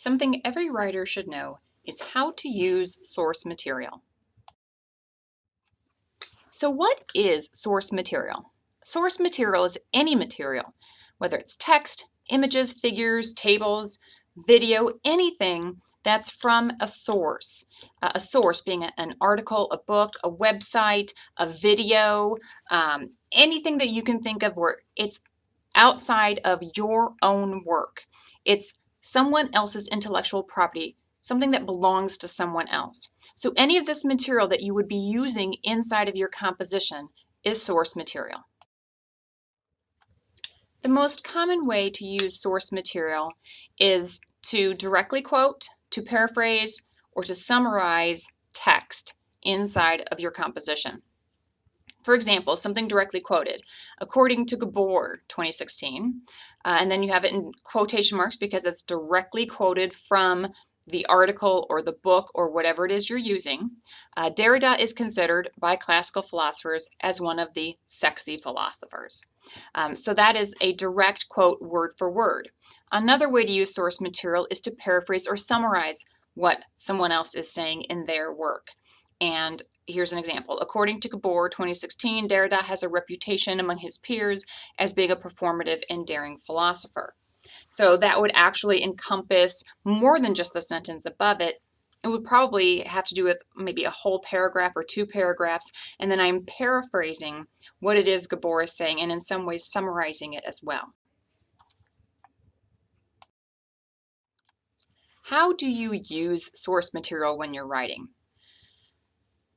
Something every writer should know is how to use source material. So what is source material? Source material is any material, whether it's text, images, figures, tables, video, anything that's from a source. A source being an article, a book, a website, a video, anything that you can think of where it's outside of your own work. It's someone else's intellectual property, something that belongs to someone else. So any of this material that you would be using inside of your composition is source material. The most common way to use source material is to directly quote, to paraphrase, or to summarize text inside of your composition. For example, something directly quoted, according to Gabor 2016, and then you have it in quotation marks because it's directly quoted from the article or the book or whatever it is you're using. Derrida is considered by classical philosophers as one of the sexy philosophers. So that is a direct quote word for word. Another way to use source material is to paraphrase or summarize what someone else is saying in their work. And here's an example. According to Gabor 2016, Derrida has a reputation among his peers as being a performative and daring philosopher. So that would actually encompass more than just the sentence above it. It would probably have to do with maybe a whole paragraph or two paragraphs, and then I'm paraphrasing what it is Gabor is saying and in some ways summarizing it as well. How do you use source material when you're writing?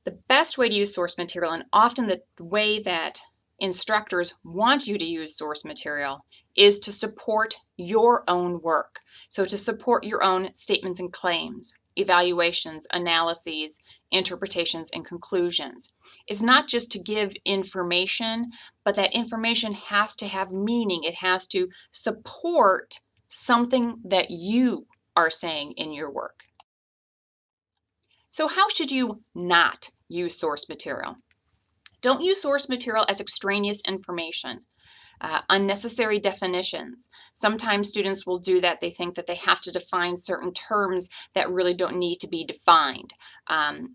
The best way to use source material, and often the way that instructors want you to use source material, is to support your own work. So to support your own statements and claims, evaluations, analyses, interpretations, and conclusions. It's not just to give information, but that information has to have meaning. It has to support something that you are saying in your work. So how should you not use source material? Don't use source material as extraneous information, unnecessary definitions. Sometimes students will do that. They think that they have to define certain terms that really don't need to be defined.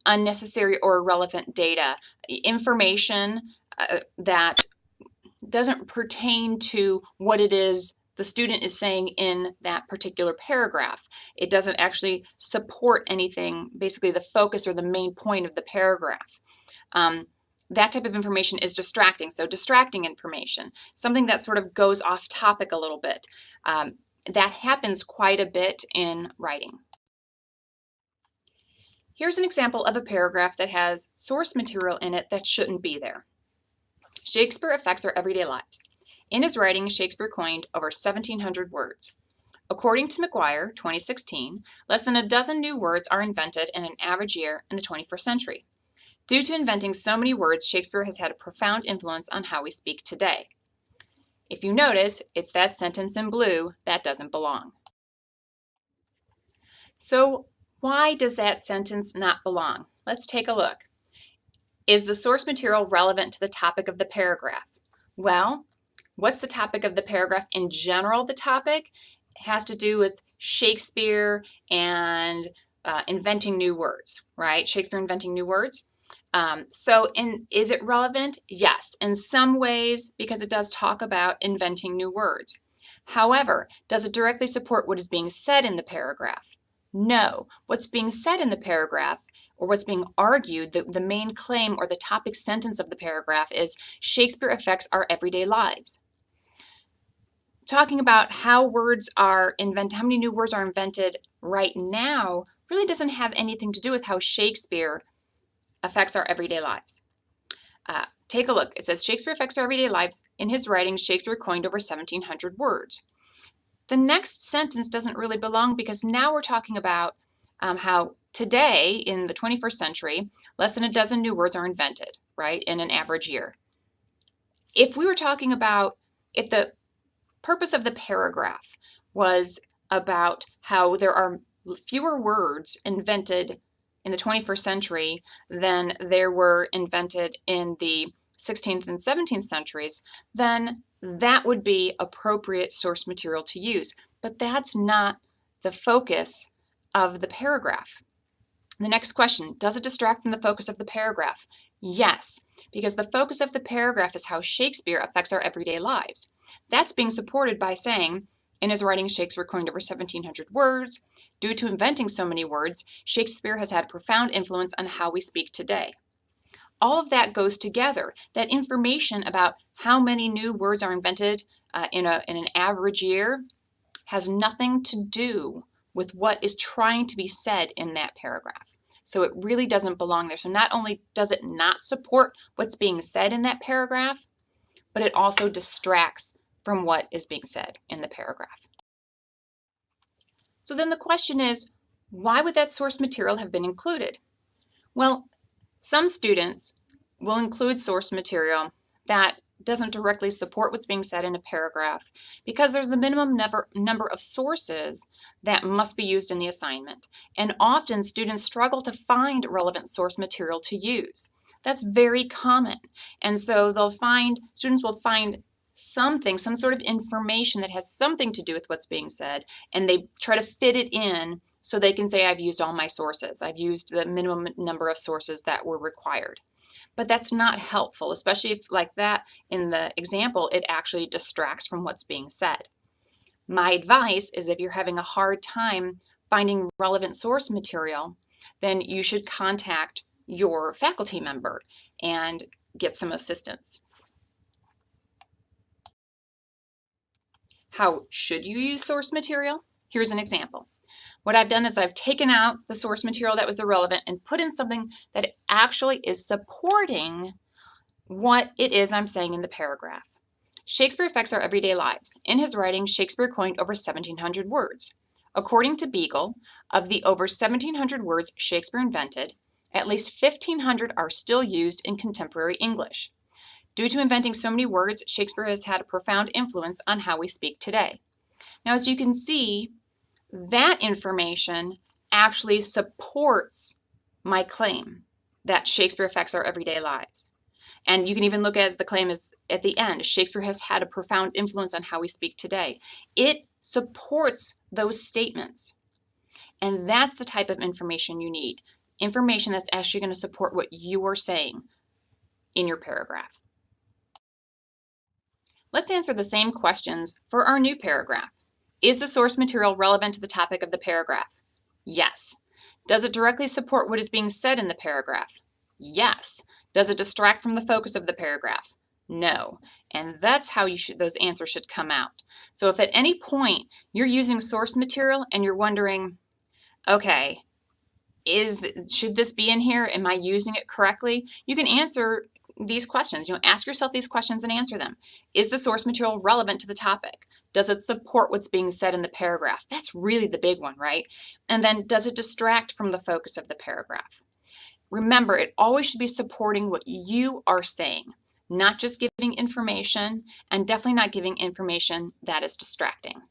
Unnecessary or irrelevant data, information that doesn't pertain to what it is the student is saying in that particular paragraph. It doesn't actually support anything, basically the focus or the main point of the paragraph. That type of information is distracting. So distracting information, something that sort of goes off topic a little bit. That happens quite a bit in writing. Here's an example of a paragraph that has source material in it that shouldn't be there. Shakespeare affects our everyday lives. In his writing, Shakespeare coined over 1,700 words. According to McGuire, 2016, less than a dozen new words are invented in an average year in the 21st century. Due to inventing so many words, Shakespeare has had a profound influence on how we speak today. If you notice, it's that sentence in blue that doesn't belong. So why does that sentence not belong? Let's take a look. Is the source material relevant to the topic of the paragraph? Well, what's the topic of the paragraph? In general, the topic has to do with Shakespeare and inventing new words, right? Shakespeare inventing new words. Is it relevant? Yes, in some ways, because it does talk about inventing new words. However, does it directly support what is being said in the paragraph? No. What's being said in the paragraph, or what's being argued, the main claim or the topic sentence of the paragraph is Shakespeare affects our everyday lives. Talking about how words are invented, how many new words are invented right now, really doesn't have anything to do with how Shakespeare affects our everyday lives. Take a look. It says Shakespeare affects our everyday lives. In his writings, Shakespeare coined over 1,700 words. The next sentence doesn't really belong because now we're talking about how today, in the 21st century, less than a dozen new words are invented, right, in an average year. If we were talking about, if the purpose of the paragraph was about how there are fewer words invented in the 21st century than there were invented in the 16th and 17th centuries, then that would be appropriate source material to use. But that's not the focus of the paragraph. The next question, does it distract from the focus of the paragraph? Yes, because the focus of the paragraph is how Shakespeare affects our everyday lives. That's being supported by saying, in his writing, Shakespeare coined over 1,700 words. Due to inventing so many words, Shakespeare has had a profound influence on how we speak today. All of that goes together. That information about how many new words are invented in an average year has nothing to do with what is trying to be said in that paragraph. So it really doesn't belong there. So not only does it not support what's being said in that paragraph, but it also distracts from what is being said in the paragraph. So then the question is, why would that source material have been included? Well, some students will include source material that doesn't directly support what's being said in a paragraph because there's the minimum number of sources that must be used in the assignment. And often students struggle to find relevant source material to use. That's very common. And so students will find something, some sort of information that has something to do with what's being said, and they try to fit it in so they can say, I've used all my sources. I've used the minimum number of sources that were required. But that's not helpful, especially if, like that in the example, it actually distracts from what's being said. My advice is if you're having a hard time finding relevant source material, then you should contact your faculty member and get some assistance. How should you use source material? Here's an example. What I've done is I've taken out the source material that was irrelevant and put in something that actually is supporting what it is I'm saying in the paragraph. Shakespeare affects our everyday lives. In his writing, Shakespeare coined over 1,700 words. According to Beagle, of the over 1,700 words Shakespeare invented, at least 1,500 are still used in contemporary English. Due to inventing so many words, Shakespeare has had a profound influence on how we speak today. Now, as you can see, that information actually supports my claim that Shakespeare affects our everyday lives. And you can even look at the claim as at the end, Shakespeare has had a profound influence on how we speak today. It supports those statements. And that's the type of information you need. Information that's actually going to support what you are saying in your paragraph. Let's answer the same questions for our new paragraph. Is the source material relevant to the topic of the paragraph? Yes. Does it directly support what is being said in the paragraph? Yes. Does it distract from the focus of the paragraph? No. And that's how those answers should come out. So if at any point you're using source material and you're wondering, okay, should this be in here? Am I using it correctly? You can answer these questions. Ask yourself these questions and answer them. Is the source material relevant to the topic? Does it support what's being said in the paragraph? That's really the big one, right? And then does it distract from the focus of the paragraph? Remember, it always should be supporting what you are saying, not just giving information, and definitely not giving information that is distracting.